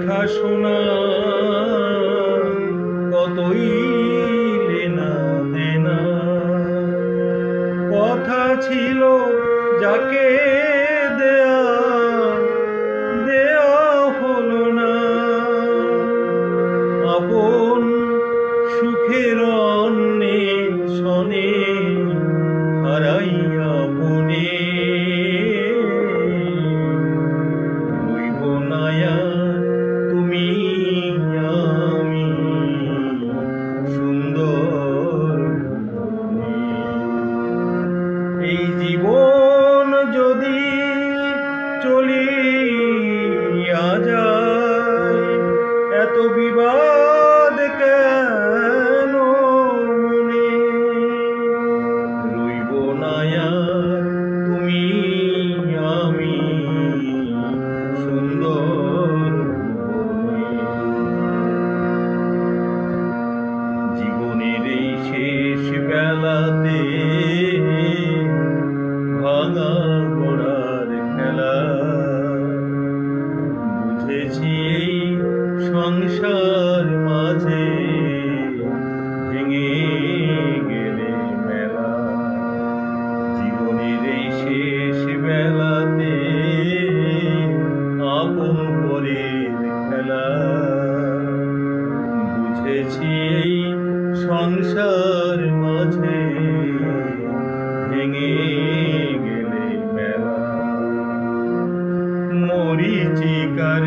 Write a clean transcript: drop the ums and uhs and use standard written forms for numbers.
দেখাশোনা কতই লেনা দেনা, কথা ছিল যাকে দেয়া দেয়া হলো না। আপন সুখের অন্বেষণে হারাইয়া বনে রইব না আর তুমি আমি সুন্দর বনে। এই জীবন যদি চলিয়া যায়, এত বিবাদ কেন মনে? রইব না আর তুমি আমি সুন্দর বনে। জীবনের এই শেষ বেলাতে ভাঙা গড়ার খেলা, বুঝেছি এই সংসার মাঝে ভেঙে গেলে মেলা। জীবনের এই শেষ বেলাতে আপন পরের খেলা, বুঝেছি এই সংসার মাঝে ভেঙে গেলে মেলা। মরিচিকার